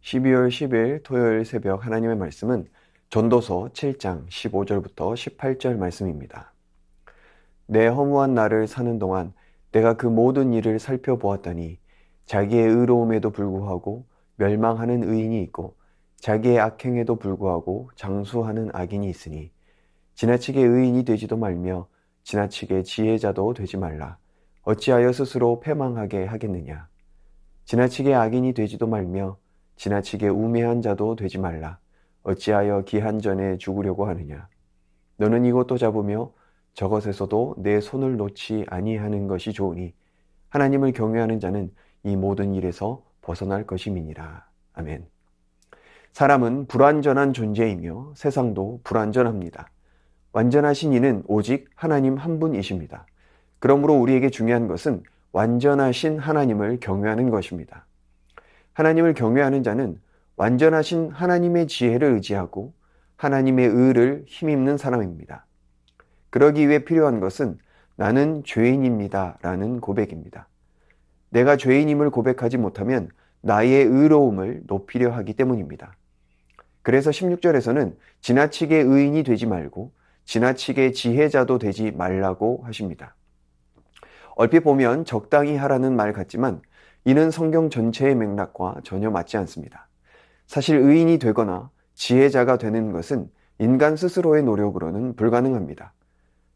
12월 10일 토요일 새벽 하나님의 말씀은 전도서 7장 15절부터 18절 말씀입니다. 내 허무한 날을 사는 동안 내가 그 모든 일을 살펴보았더니 자기의 의로움에도 불구하고 멸망하는 의인이 있고 자기의 악행에도 불구하고 장수하는 악인이 있으니 지나치게 의인이 되지도 말며 지나치게 지혜자도 되지 말라. 어찌하여 스스로 패망하게 하겠느냐. 지나치게 악인이 되지도 말며 지나치게 우매한 자도 되지 말라. 어찌하여 기한 전에 죽으려고 하느냐. 너는 이것도 잡으며 저것에서도 내 손을 놓지 아니하는 것이 좋으니 하나님을 경외하는 자는 이 모든 일에서 벗어날 것임이니라. 아멘. 사람은 불완전한 존재이며 세상도 불완전합니다. 완전하신 이는 오직 하나님 한 분이십니다. 그러므로 우리에게 중요한 것은 완전하신 하나님을 경외하는 것입니다. 하나님을 경외하는 자는 완전하신 하나님의 지혜를 의지하고 하나님의 의를 힘입는 사람입니다. 그러기 위해 필요한 것은 나는 죄인입니다 라는 고백입니다. 내가 죄인임을 고백하지 못하면 나의 의로움을 높이려 하기 때문입니다. 그래서 16절에서는 지나치게 의인이 되지 말고 지나치게 지혜자도 되지 말라고 하십니다. 얼핏 보면 적당히 하라는 말 같지만 이는 성경 전체의 맥락과 전혀 맞지 않습니다. 사실 의인이 되거나 지혜자가 되는 것은 인간 스스로의 노력으로는 불가능합니다.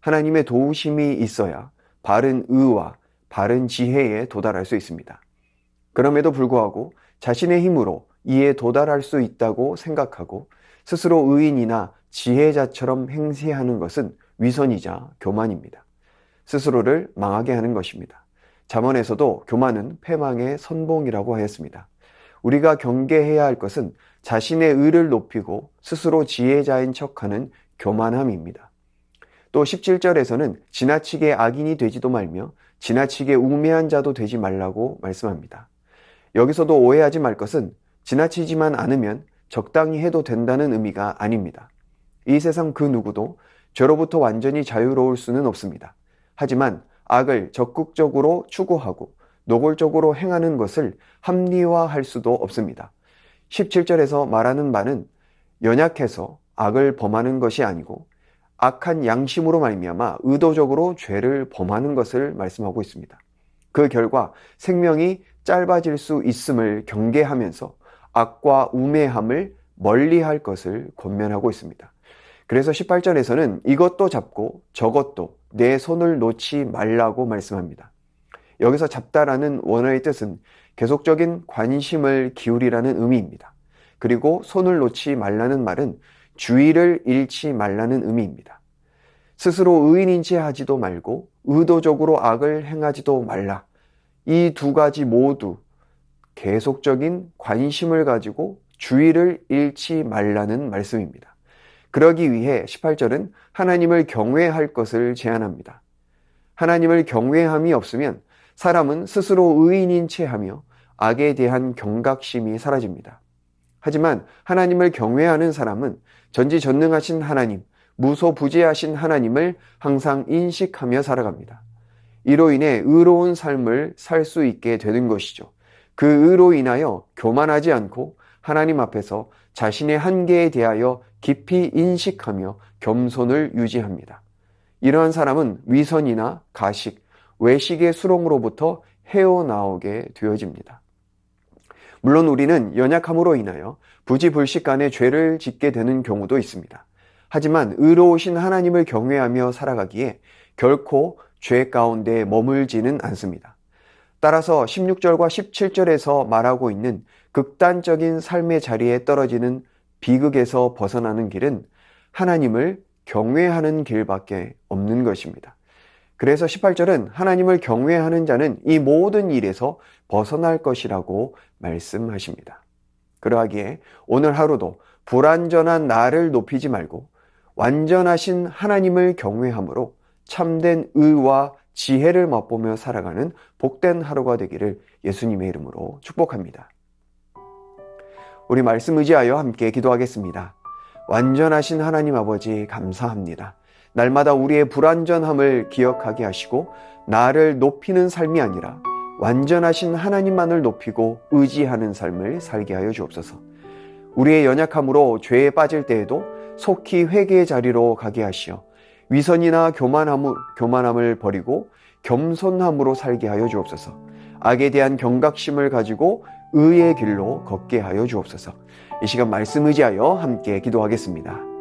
하나님의 도우심이 있어야 바른 의와 바른 지혜에 도달할 수 있습니다. 그럼에도 불구하고 자신의 힘으로 이에 도달할 수 있다고 생각하고 스스로 의인이나 지혜자처럼 행세하는 것은 위선이자 교만입니다. 스스로를 망하게 하는 것입니다. 잠언에서도 교만은 패망의 선봉이라고 하였습니다. 우리가 경계해야 할 것은 자신의 의를 높이고 스스로 지혜자인 척하는 교만함입니다. 또 17절에서는 지나치게 악인이 되지도 말며 지나치게 우매한 자도 되지 말라고 말씀합니다. 여기서도 오해하지 말 것은 지나치지만 않으면 적당히 해도 된다는 의미가 아닙니다. 이 세상 그 누구도 죄로부터 완전히 자유로울 수는 없습니다. 하지만 악을 적극적으로 추구하고 노골적으로 행하는 것을 합리화할 수도 없습니다. 17절에서 말하는 바는 연약해서 악을 범하는 것이 아니고 악한 양심으로 말미암아 의도적으로 죄를 범하는 것을 말씀하고 있습니다. 그 결과 생명이 짧아질 수 있음을 경계하면서 악과 우매함을 멀리할 것을 권면하고 있습니다. 그래서 18절에서는 이것도 잡고 저것도 내 손을 놓지 말라고 말씀합니다. 여기서 잡다라는 원어의 뜻은 계속적인 관심을 기울이라는 의미입니다. 그리고 손을 놓지 말라는 말은 주의를 잃지 말라는 의미입니다. 스스로 의인인 체 하지도 말고 의도적으로 악을 행하지도 말라. 이 두 가지 모두 계속적인 관심을 가지고 주의를 잃지 말라는 말씀입니다. 그러기 위해 18절은 하나님을 경외할 것을 제안합니다. 하나님을 경외함이 없으면 사람은 스스로 의인인 채 하며 악에 대한 경각심이 사라집니다. 하지만 하나님을 경외하는 사람은 전지전능하신 하나님, 무소부재하신 하나님을 항상 인식하며 살아갑니다. 이로 인해 의로운 삶을 살 수 있게 되는 것이죠. 그 의로 인하여 교만하지 않고 하나님 앞에서 자신의 한계에 대하여 깊이 인식하며 겸손을 유지합니다. 이러한 사람은 위선이나 가식, 외식의 수렁으로부터 헤어나오게 되어집니다. 물론 우리는 연약함으로 인하여 부지불식간에 죄를 짓게 되는 경우도 있습니다. 하지만 의로우신 하나님을 경외하며 살아가기에 결코 죄 가운데 머물지는 않습니다. 따라서 16절과 17절에서 말하고 있는 극단적인 삶의 자리에 떨어지는 비극에서 벗어나는 길은 하나님을 경외하는 길밖에 없는 것입니다. 그래서 18절은 하나님을 경외하는 자는 이 모든 일에서 벗어날 것이라고 말씀하십니다. 그러하기에 오늘 하루도 불완전한 나를 높이지 말고 완전하신 하나님을 경외함으로 참된 의와 지혜를 맛보며 살아가는 복된 하루가 되기를 예수님의 이름으로 축복합니다. 우리 말씀 의지하여 함께 기도하겠습니다. 완전하신 하나님 아버지 감사합니다. 날마다 우리의 불완전함을 기억하게 하시고 나를 높이는 삶이 아니라 완전하신 하나님만을 높이고 의지하는 삶을 살게 하여 주옵소서. 우리의 연약함으로 죄에 빠질 때에도 속히 회개의 자리로 가게 하시어 위선이나 교만함을 버리고 겸손함으로 살게 하여 주옵소서. 악에 대한 경각심을 가지고 의의 길로 걷게 하여 주옵소서. 이 시간 말씀 의지하여 함께 기도하겠습니다.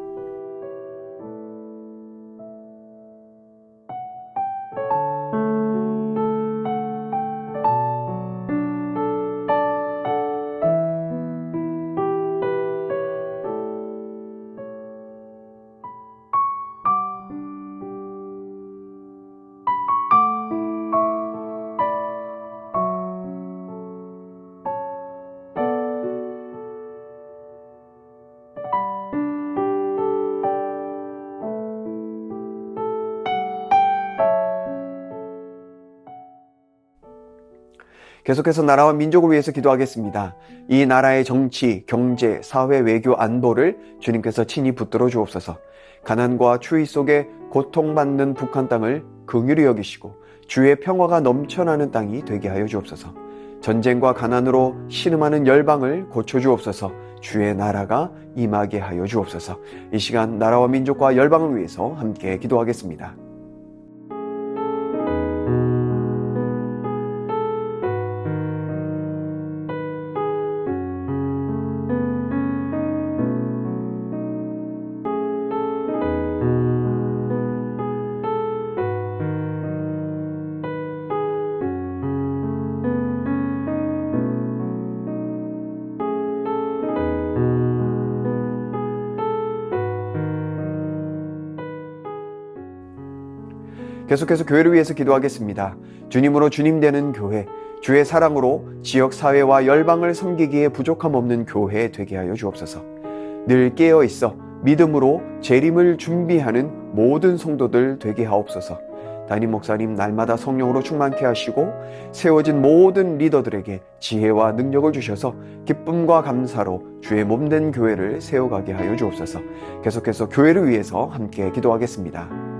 계속해서 나라와 민족을 위해서 기도하겠습니다. 이 나라의 정치, 경제, 사회, 외교, 안보를 주님께서 친히 붙들어 주옵소서. 가난과 추위 속에 고통받는 북한 땅을 긍휼히 여기시고 주의 평화가 넘쳐나는 땅이 되게 하여 주옵소서. 전쟁과 가난으로 신음하는 열방을 고쳐 주옵소서. 주의 나라가 임하게 하여 주옵소서. 이 시간 나라와 민족과 열방을 위해서 함께 기도하겠습니다. 계속해서 교회를 위해서 기도하겠습니다. 주님으로 주님 되는 교회, 주의 사랑으로 지역 사회와 열방을 섬기기에 부족함 없는 교회 되게 하여 주옵소서. 늘 깨어 있어 믿음으로 재림을 준비하는 모든 성도들 되게 하옵소서. 담임 목사님 날마다 성령으로 충만케 하시고 세워진 모든 리더들에게 지혜와 능력을 주셔서 기쁨과 감사로 주의 몸된 교회를 세워가게 하여 주옵소서. 계속해서 교회를 위해서 함께 기도하겠습니다.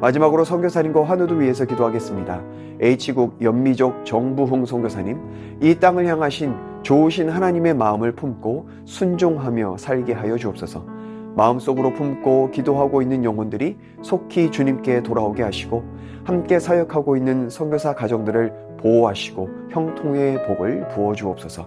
마지막으로 선교사님과 환우들 위해서 기도하겠습니다. H국 연미족 정부흥 선교사님, 이 땅을 향하신 좋으신 하나님의 마음을 품고 순종하며 살게 하여 주옵소서. 마음속으로 품고 기도하고 있는 영혼들이 속히 주님께 돌아오게 하시고 함께 사역하고 있는 선교사 가정들을 보호하시고 형통의 복을 부어 주옵소서.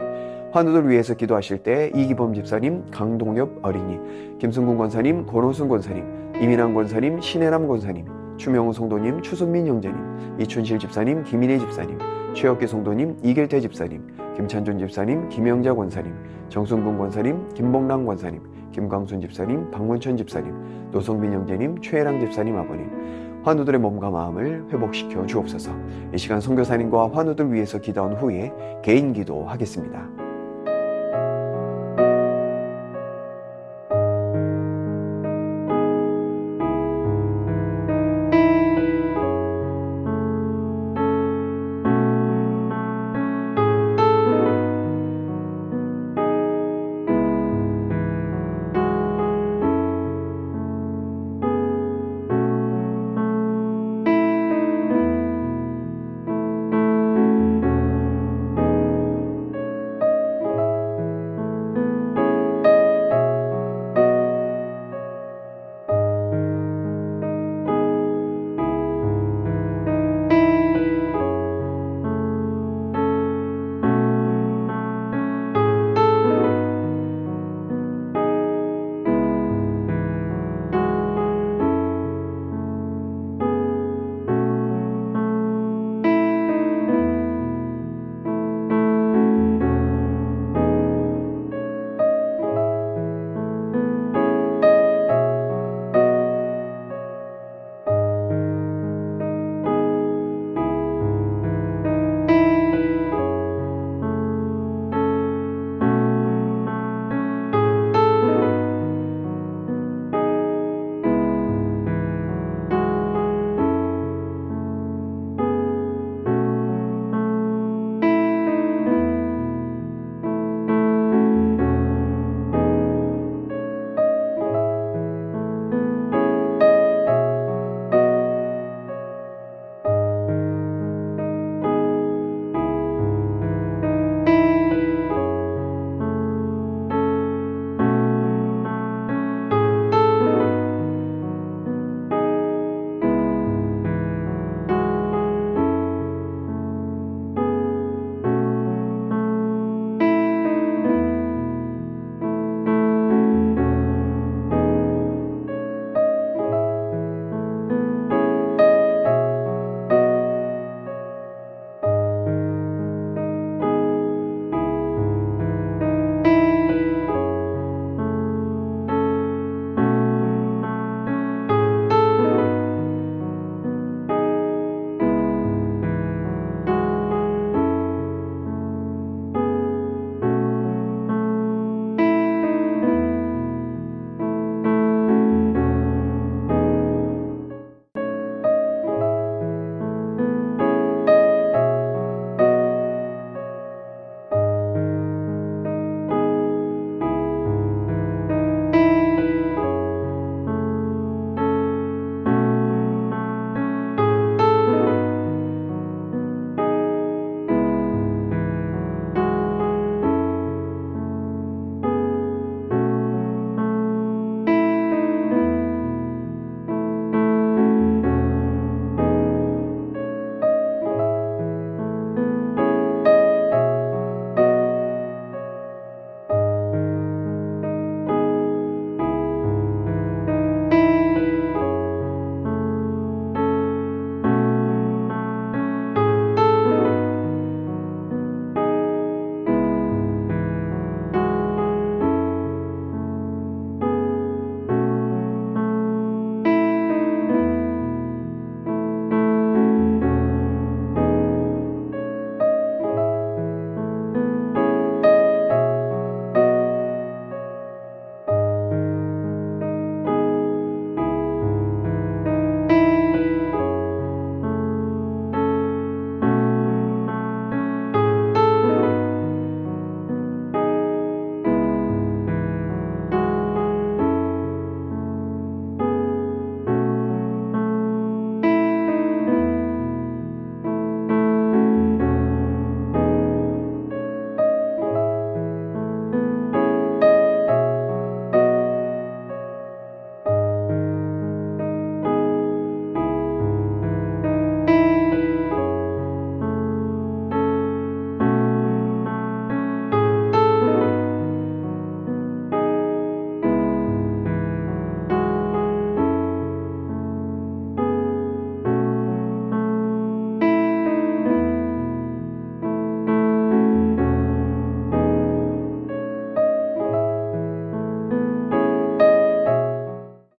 환우들 위해서 기도하실 때 이기범 집사님, 강동엽 어린이, 김승군 권사님, 권호순 권사님, 이민환 권사님, 신혜남 권사님, 추명우 성도님, 추순민 형제님, 이춘실 집사님, 김인혜 집사님, 최혁기 성도님, 이길태 집사님, 김찬준 집사님, 김영자 권사님, 정순근 권사님, 김봉랑 권사님, 김광순 집사님, 박문천 집사님, 노성민 형제님, 최혜랑 집사님 아버님, 환우들의 몸과 마음을 회복시켜 주옵소서. 이 시간 선교사님과 환우들 위해서 기도한 후에 개인 기도하겠습니다.